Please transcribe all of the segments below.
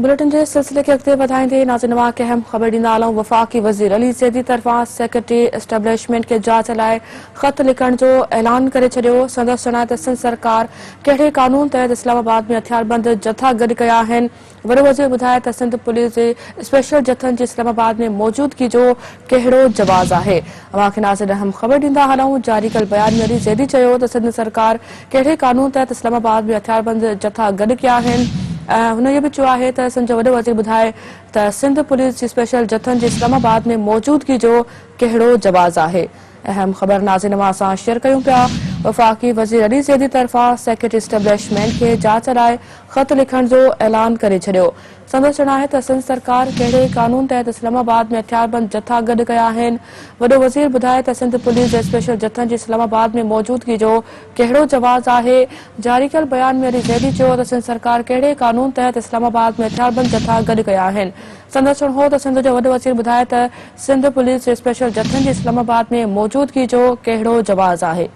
Bulletin के सिलसिले के अॻिते वधाईंदे नाज़रीन खे अहम ख़बर ॾींदा हलूं। वफ़ाक़ी वज़ीर अली ज़ैदी तरफ़ां सेक्रेटरी एस्टेब्लिशमेंट खे जांच लाइ ख़त लिखण जो ऐलान करे छॾियो। संदसि चवण त सिंध सरकार कहिड़े कानून तहत इस्लामाबाद में हथियारबंद जथा गॾु कया आहिनि। वॾो वज़ीर ॿुधाए त सिंध पुलिस जे स्पेशल जथनि जी इस्लामाबाद में मौजूदगी जो कहिड़ो जवाज़ आहे। अवां खे नाज़रीन अहम ख़बर ॾींदा हलूं। जारी कल बयान में अली ज़ैदी चयो त सिंध सरकार कहिड़े कानून तहत इस्लामाबाद में हथियारबंद जथा गॾु कया आहिनि। हुन इहो बि चयो आहे त सिंध जो वॾो वज़ीर ॿुधाए त सिंध पुलिस जी स्पेशल जथनि जी इस्लामाबाद में मौजूदगी जो कहिड़ो जवाज़ आहे। अहम ख़बर नाज़रीन सां शेयर कयूं पिया। वफ़ाक़ी वज़ीर अली ज़ैदी तरफ़ां सेक्रेटरी एस्टेब्लिशमेंट खे जांच लाइ ख़त लिखण जो ऐलान करे छॾियो। संदसि चवणु आहे त सिंध सरकार कहिड़े कानून तहत इस्लामाबाद में हथियारबंद जथा गॾु कया आहिनि। वॾो वज़ीर ॿुधाए त सिंध पुलिस जे स्पेशल जथनि जी इस्लामाबाद में मौजूदगी जो कहिड़ो जवाज़ आहे। जारी कल बयान में अली ज़ैदी चयो त सिंध सरकार कहिड़े कानून तहत इस्लामाबाद में हथियारबंद जथा गॾु कया आहिनि। संदसि चवणु हो त सिंध जो वॾो वज़ीर ॿुधाए त सिंध पुलिस जे स्पेशल जथनि जी इस्लामाबाद में मौजूदगी जो कहिड़ो जवाज़ आहे।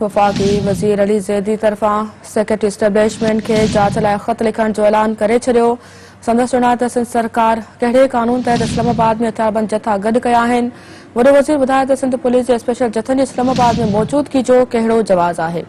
वफ़ाक़ी वज़ीर अली ज़ैदी तरफ़ां सेक्रेटरी एस्टेब्लिशमेंट खे जांच लाइ ख़त लिखण जो ऐलान करे छॾियो। संदसि चवणु आहे त सिंध सरकार कहिड़े कानून तहत इस्लामाबाद में हथियारबंद जथा गॾु कया आहिनि। वॾो वज़ीर ॿुधाए त सिंध पुलिस जे स्पेशल जथनि जी इस्लामाबाद में मौजूदगी जो कहिड़ो जवाज़ आहे।